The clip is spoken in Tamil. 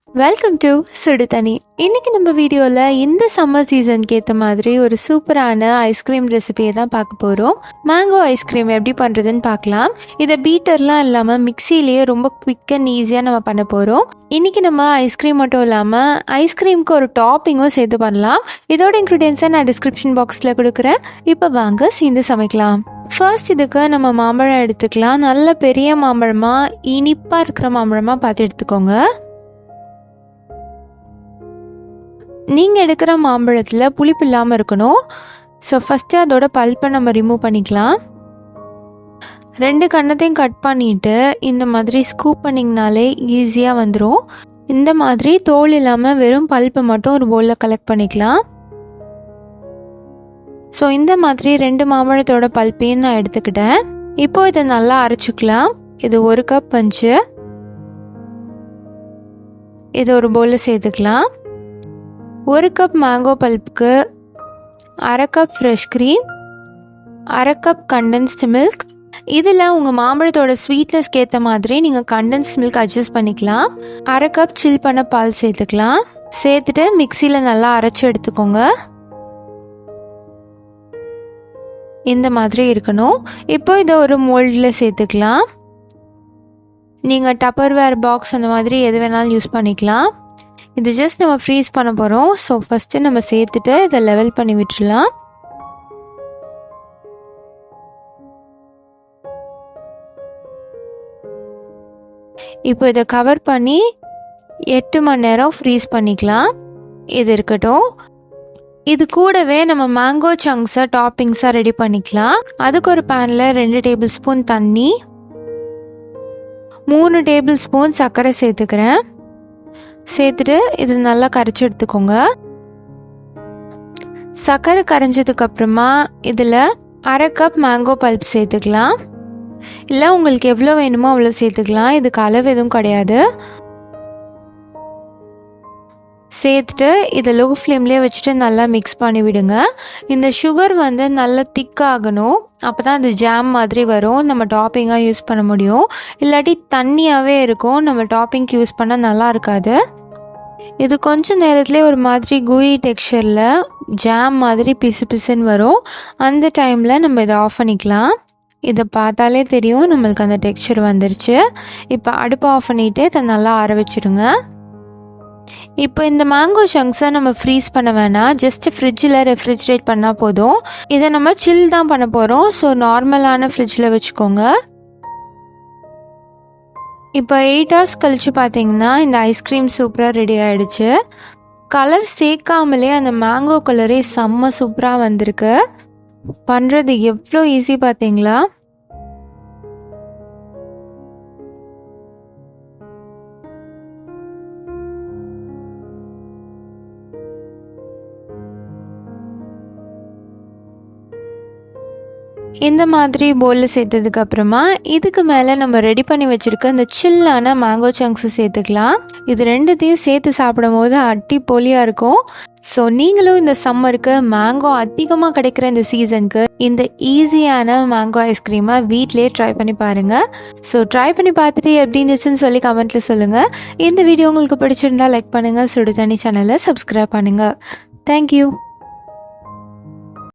வெல்கம் டு சுடுதண்ணி. இன்றைக்கி நம்ம வீடியோவில் இந்த சம்மர் சீசனுக்கு ஏற்ற மாதிரி ஒரு சூப்பரான ஐஸ்கிரீம் ரெசிபியை தான் பார்க்க போகிறோம். மேங்கோ ஐஸ்கிரீம் எப்படி பண்ணுறதுன்னு பார்க்கலாம். இதை பீட்டர்லாம் இல்லாமல் மிக்சிலேயே ரொம்ப குவிக் அண்ட் ஈஸியாக நம்ம பண்ண போகிறோம். இன்றைக்கி நம்ம ஐஸ்கிரீம் மட்டும் இல்லாமல் ஐஸ்கிரீமுக்கு ஒரு டாப்பிங்கும் சேர்த்து பண்ணலாம். இதோட இன்க்ரீடியன்ஸை நான் டிஸ்கிரிப்ஷன் பாக்ஸில் கொடுக்குறேன். இப்போ வாங்க சேர்ந்து சமைக்கலாம். ஃபர்ஸ்ட் இதுக்கு நம்ம மாம்பழம் எடுத்துக்கலாம். நல்ல பெரிய மாம்பழமாக இனிப்பாக இருக்கிற மாம்பழமாக பார்த்து எடுத்துக்கோங்க. நீங்கள் எடுக்கிற மாம்பழத்தில் புளிப்பு இல்லாமல் இருக்கணும். ஸோ ஃபஸ்ட்டு அதோட பல்ப்பை நம்ம ரிமூவ் பண்ணிக்கலாம். 2 கன்னத்தையும் கட் பண்ணிவிட்டு இந்த மாதிரி ஸ்கூப் பண்ணிங்கனாலே ஈஸியாக வந்துடும். இந்த மாதிரி தோல் இல்லாமல் வெறும் பல்ப்பை மட்டும் ஒரு பவுலில் கலெக்ட் பண்ணிக்கலாம். ஸோ இந்த மாதிரி 2 மாம்பழத்தோட பல்ப்பையும் நான் எடுத்துக்கிட்டேன். இப்போது இதை நல்லா அரைச்சிக்கலாம். இது 1 கப் பஞ்சு. இதை ஒரு பவுலில் சேர்த்துக்கலாம். 1 கப் மேங்கோ பல்ப்புக்கு 1/2 cup fresh cream, 1/2 cup condensed milk. இதில் உங்கள் மாம்பழத்தோட ஸ்வீட்னஸ்க்கு ஏற்ற மாதிரி நீங்கள் கண்டென்ஸ்ட் மில்க் அட்ஜஸ்ட் பண்ணிக்கலாம். 1/2 கப் சில் பண்ண பால் சேர்த்துக்கலாம். சேர்த்துட்டு மிக்சியில் நல்லா அரைச்சி எடுத்துக்கோங்க. இந்த மாதிரி இருக்கணும். இப்போ இதை ஒரு மோல்டில் சேர்த்துக்கலாம். நீங்கள் டப்பர்வேர் பாக்ஸ் அந்த மாதிரி எது வேணாலும் யூஸ் பண்ணிக்கலாம். இது ஜஸ்ட் நம்ம ஃப்ரீஸ் பண்ண போகிறோம். ஸோ ஃபஸ்ட்டு நம்ம சேர்த்துட்டு இதை லெவல் பண்ணி விட்டுடலாம். இப்போ இதை கவர் பண்ணி 8 மணி நேரம் ஃப்ரீஸ் பண்ணிக்கலாம். இது இருக்கட்டும். இது கூடவே நம்ம மேங்கோ சங்க்ஸை டாப்பிங்ஸாக ரெடி பண்ணிக்கலாம். அதுக்கு ஒரு பேனில் 2 டேபிள் ஸ்பூன் தண்ணி, 3 டேபிள் ஸ்பூன் சர்க்கரை சேர்த்துக்கிறேன். சேர்த்துட்டு இது நல்லா கரைச்சி எடுத்துக்கோங்க. சர்க்கரை கரைஞ்சதுக்கு அப்புறமா இதில் 1/2 கப் மேங்கோ பல்ப் சேர்த்துக்கலாம். இல்லை உங்களுக்கு எவ்வளோ வேணுமோ அவ்வளோ சேர்த்துக்கலாம். இதுக்கு அளவு எதுவும் கிடையாது. சேர்த்துட்டு இதை லோ ஃப்ளேம்லேயே வச்சுட்டு நல்லா மிக்ஸ் பண்ணி விடுங்க. இந்த சுகர் நல்லா திக்காகணும். அப்போ தான் அது ஜாம் மாதிரி வரும். நம்ம டாப்பிங்காக யூஸ் பண்ண முடியும். இல்லாட்டி தண்ணியாகவே இருக்கும். நம்ம டாப்பிங்க்கு யூஸ் பண்ணால் நல்லா இருக்காது. இது கொஞ்சம் நேரத்துலேயே ஒரு மாதிரி கூயி டெக்ஸ்சரில் ஜாம் மாதிரி பிசு பிசுன்னு வரும். அந்த டைமில் நம்ம இதை ஆஃப் பண்ணிக்கலாம். இதை பார்த்தாலே தெரியும் நம்மளுக்கு அந்த டெக்ஸ்சர் வந்துருச்சு. இப்போ அடுப்பை ஆஃப் பண்ணிவிட்டு இதை நல்லா ஆற வச்சுருங்க. இப்போ இந்த மேங்கோ சங்க்ஸை நம்ம ஃப்ரீஸ் பண்ண வேணாம். ஜஸ்ட் ஃப்ரிட்ஜில் ரெஃப்ரிஜரேட் பண்ணால் போதும். இதை நம்ம சில் தான் பண்ண போகிறோம். ஸோ நார்மலான ஃப்ரிட்ஜில் வச்சுக்கோங்க. இப்போ 8 hours கழித்து பார்த்தீங்கன்னா இந்த ஐஸ்கிரீம் சூப்பராக ரெடி ஆகிடுச்சு. கலர் சேர்க்காமலே அந்த மேங்கோ கலரே செம்ம சூப்பராக வந்திருக்கு. பண்ணுறது எவ்வளோ ஈஸி பார்த்தீங்களா? இந்த மாதிரி பவுலில் சேர்த்ததுக்கு அப்புறமா இதுக்கு மேலே நம்ம ரெடி பண்ணி வச்சுருக்க இந்த சில்லான மேங்கோ சங்க்ஸு சேர்த்துக்கலாம். இது 2த்தையும் சேர்த்து சாப்பிடும் போது அடிப்பொலியாக இருக்கும். ஸோ நீங்களும் இந்த சம்மருக்கு மேங்கோ அதிகமாக கிடைக்கிற இந்த சீசனுக்கு இந்த ஈஸியான மேங்கோ ஐஸ்கிரீமை வீட்டிலே ட்ரை பண்ணி பாருங்கள். ஸோ ட்ரை பண்ணி பார்த்துட்டு எப்படி இருந்துச்சுன்னு சொல்லி கமெண்ட்டில் சொல்லுங்கள். இந்த வீடியோ உங்களுக்கு பிடிச்சிருந்தா லைக் பண்ணுங்கள். சுடுதண்ணி சேனலை சப்ஸ்கிரைப் பண்ணுங்கள். தேங்க்யூ.